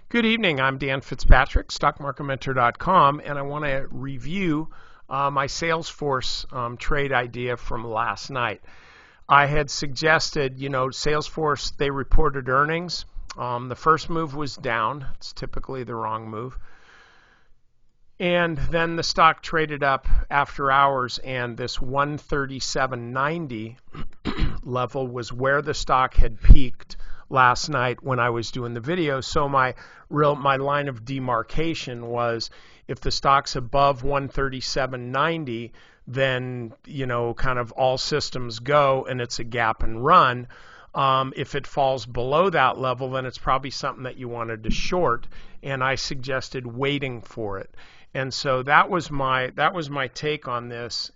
Good evening. I'm Dan Fitzpatrick, StockMarketMentor.com, and I want to review my Salesforce trade idea from last night. I had suggested, Salesforce, they reported earnings. The first move was down. It's typically the wrong move. And then the stock traded up after hours, and this 137.90 level was where the stock had peaked last night when I was doing the video. So my line of demarcation was, if the stock's above 137.90, then kind of all systems go and it's a gap and run. If it falls below that level, then it's probably something that you wanted to short, and I suggested waiting for it. And so that was my take on this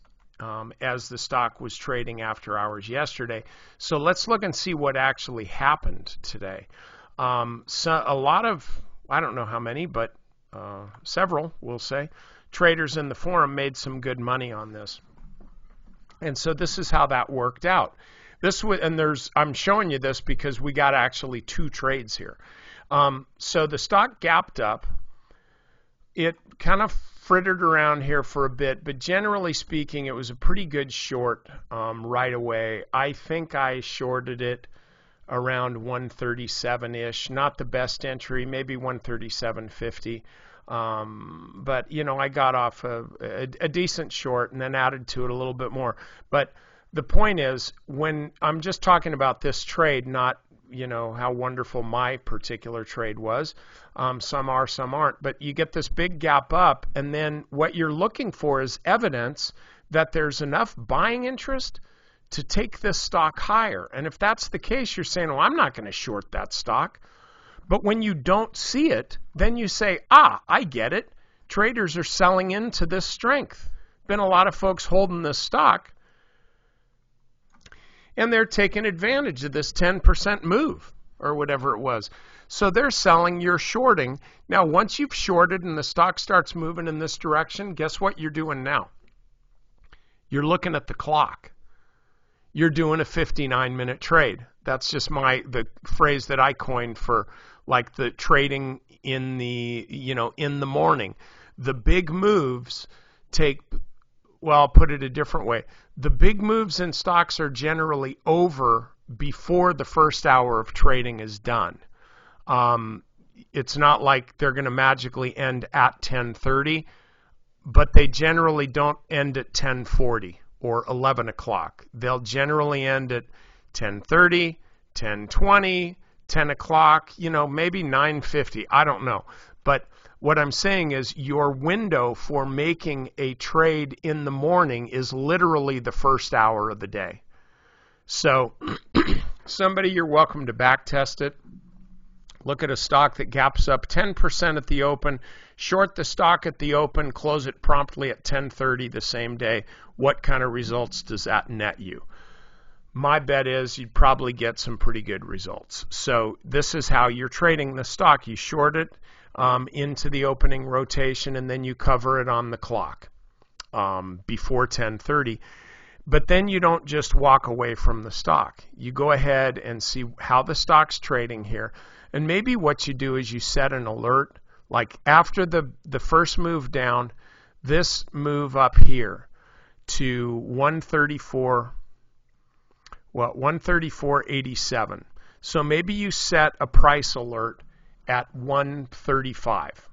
as the stock was trading after hours yesterday. So let's look and see what actually happened today. So a lot of, I don't know how many, but several, we'll say, traders in the forum made some good money on this. And so this is how that worked out. I'm showing you this because we got actually two trades here. So the stock gapped up. It kind of frittered around here for a bit, but generally speaking, it was a pretty good short right away. I think I shorted it around 137-ish. Not the best entry, maybe 137.50. But, I got off a decent short and then added to it a little bit more. But the point is, when I'm just talking about this trade, not how wonderful my particular trade was. Some are, some aren't. But you get this big gap up, and then what you're looking for is evidence that there's enough buying interest to take this stock higher. And if that's the case, you're saying, well, I'm not going to short that stock. But when you don't see it, then you say, I get it. Traders are selling into this strength. Been a lot of folks holding this stock, and they're taking advantage of this 10% move or whatever it was. So they're selling, you're shorting. Now, once you've shorted and the stock starts moving in this direction, guess what you're doing now? You're looking at the clock. You're doing a 59-minute trade. That's just the phrase that I coined for like the trading in the, in the morning. The big moves I'll put it a different way. The big moves in stocks are generally over before the first hour of trading is done. It's not like they're going to magically end at 10:30, but they generally don't end at 10:40 or 11 o'clock. They'll generally end at 10:30, 10:20, 10 o'clock, maybe 9:50. I don't know. But what I'm saying is your window for making a trade in the morning is literally the first hour of the day. So you're welcome to back test it. Look at a stock that gaps up 10% at the open, short the stock at the open, close it promptly at 10:30 the same day. What kind of results does that net you? My bet is you'd probably get some pretty good results. So this is how you're trading the stock. You short it into the opening rotation, and then you cover it on the clock before 10:30. But then you don't just walk away from the stock. You go ahead and see how the stock's trading here. And maybe what you do is you set an alert, like after the first move down, this move up here to 134.87. So maybe you set a price alert at 135.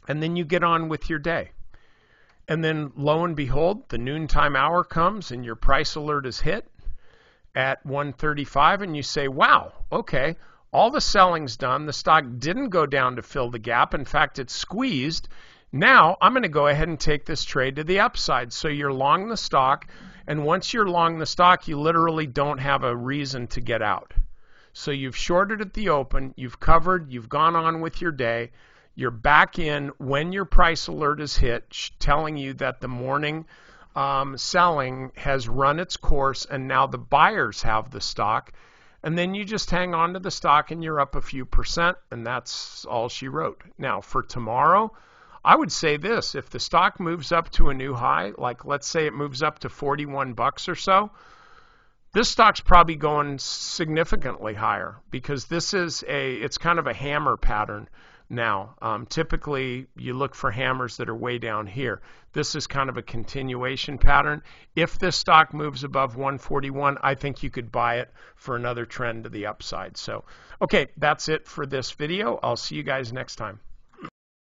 And then you get on with your day. And then lo and behold, the noontime hour comes and your price alert is hit at 135, and you say, wow, okay, all the selling's done. The stock didn't go down to fill the gap. In fact, it's squeezed. Now I'm going to go ahead and take this trade to the upside. So you're long the stock, and once you're long the stock, you literally don't have a reason to get out. So you've shorted at the open, you've covered, you've gone on with your day, you're back in when your price alert is hit, telling you that the morning selling has run its course and now the buyers have the stock. And then you just hang on to the stock and you're up a few percent, and that's all she wrote. Now, for tomorrow, I would say this: if the stock moves up to a new high, like let's say it moves up to 41 bucks or so, This stock's probably going significantly higher because it's kind of a hammer pattern now. Typically, you look for hammers that are way down here. This is kind of a continuation pattern. If this stock moves above 141, I think you could buy it for another trend to the upside. So, okay, that's it for this video. I'll see you guys next time.